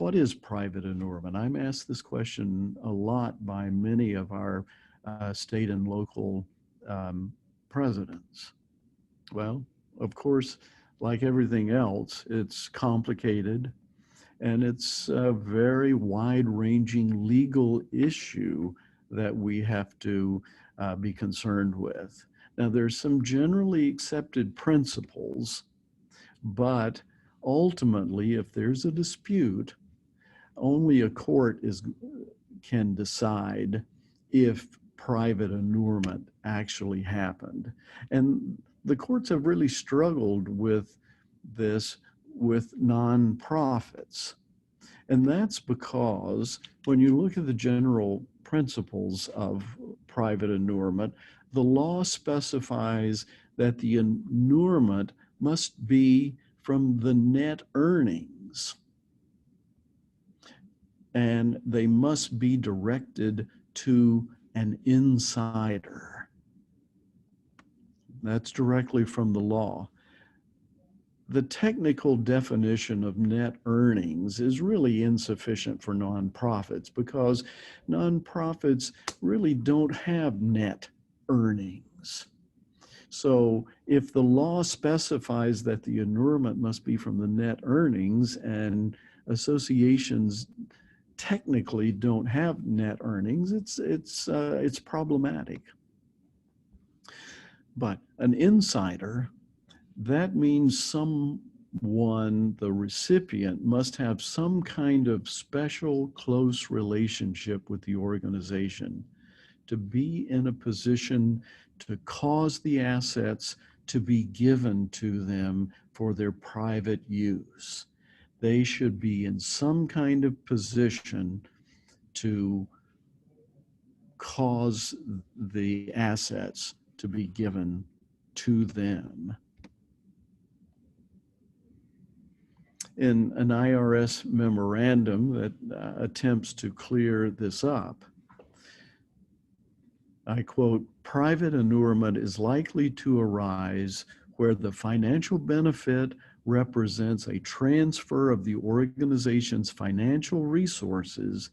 What is private inurement? I'm asked this question a lot by many of our state and local presidents. Well, of course, like everything else, it's complicated and it's a very wide-ranging legal issue that we have to be concerned with. Now, there's some generally accepted principles, but ultimately, if there's a dispute, only a court can decide if private inurement actually happened. And the courts have really struggled with this with nonprofits. And that's because when you look at the general principles of private inurement, the law specifies that the inurement must be from the net earnings, and they must be directed to an insider. That's directly from the law. The technical definition of net earnings is really insufficient for nonprofits because nonprofits really don't have net earnings. So if the law specifies that the inurement must be from the net earnings and associations technically don't have net earnings, it's problematic. But an insider, that means someone, the recipient, must have some kind of special close relationship with the organization to be in a position to cause the assets to be given to them for their private use. They should be in some kind of position to cause the assets to be given to them. In an IRS memorandum that attempts to clear this up, I quote, "Private inurement is likely to arise where the financial benefit represents a transfer of the organization's financial resources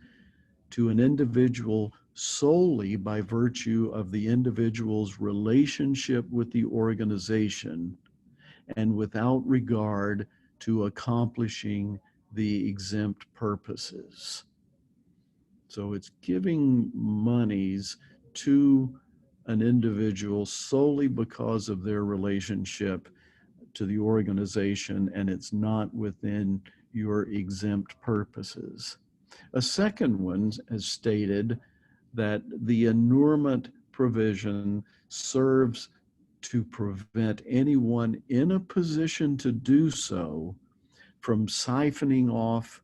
to an individual solely by virtue of the individual's relationship with the organization and without regard to accomplishing the exempt purposes." So it's giving monies to an individual solely because of their relationship to the organization, and it's not within your exempt purposes. A second one has stated that the inurement provision serves to prevent anyone in a position to do so from siphoning off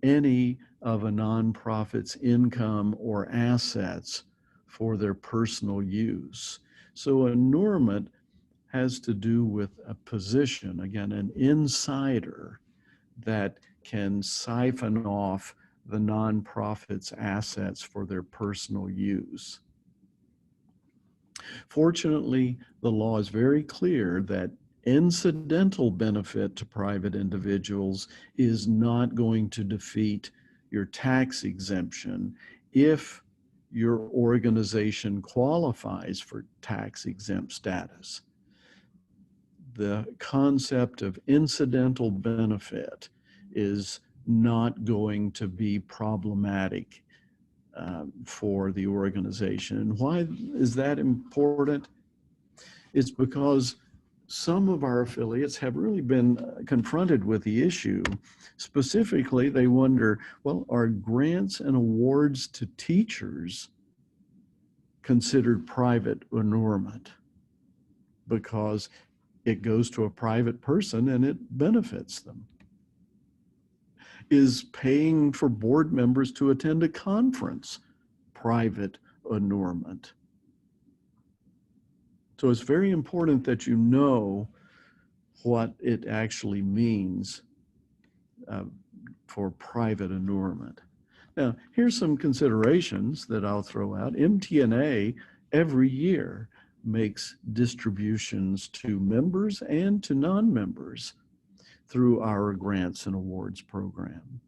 any of a nonprofit's income or assets for their personal use. So inurement has to do with a position, again, an insider that can siphon off the nonprofit's assets for their personal use. Fortunately, the law is very clear that incidental benefit to private individuals is not going to defeat your tax exemption if your organization qualifies for tax exempt status. The concept of incidental benefit is not going to be problematic for the organization. And why is that important? It's because some of our affiliates have really been confronted with the issue. Specifically, they wonder, well, are grants and awards to teachers considered private inurement? Because it goes to a private person and it benefits them. Is paying for board members to attend a conference private inurement? So it's very important that you know what it actually means for private inurement. Now, here's some considerations that I'll throw out. MTNA every year makes distributions to members and to non-members through our grants and awards program.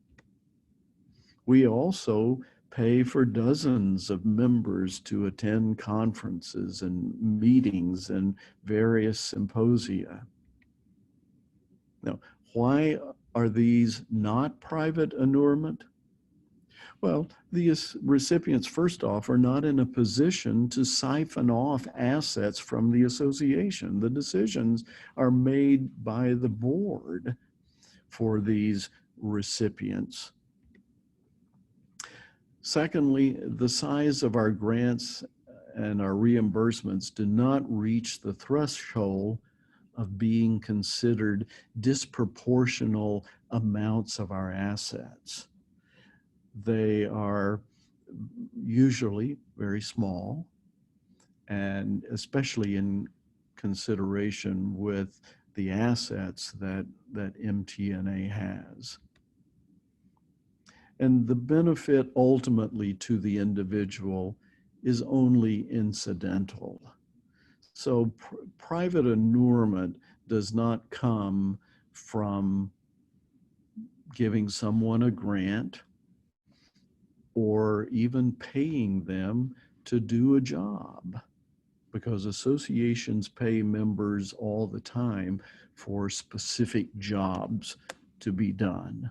We also pay for dozens of members to attend conferences and meetings and various symposia. Now, why are these not private inurement? Well, the recipients, first off, are not in a position to siphon off assets from the association. The decisions are made by the board for these recipients. Secondly, the size of our grants and our reimbursements do not reach the threshold of being considered disproportional amounts of our assets. They are usually very small, and especially in consideration with the assets that MTNA has. And the benefit ultimately to the individual is only incidental. So private inurement does not come from giving someone a grant or even paying them to do a job, because associations pay members all the time for specific jobs to be done.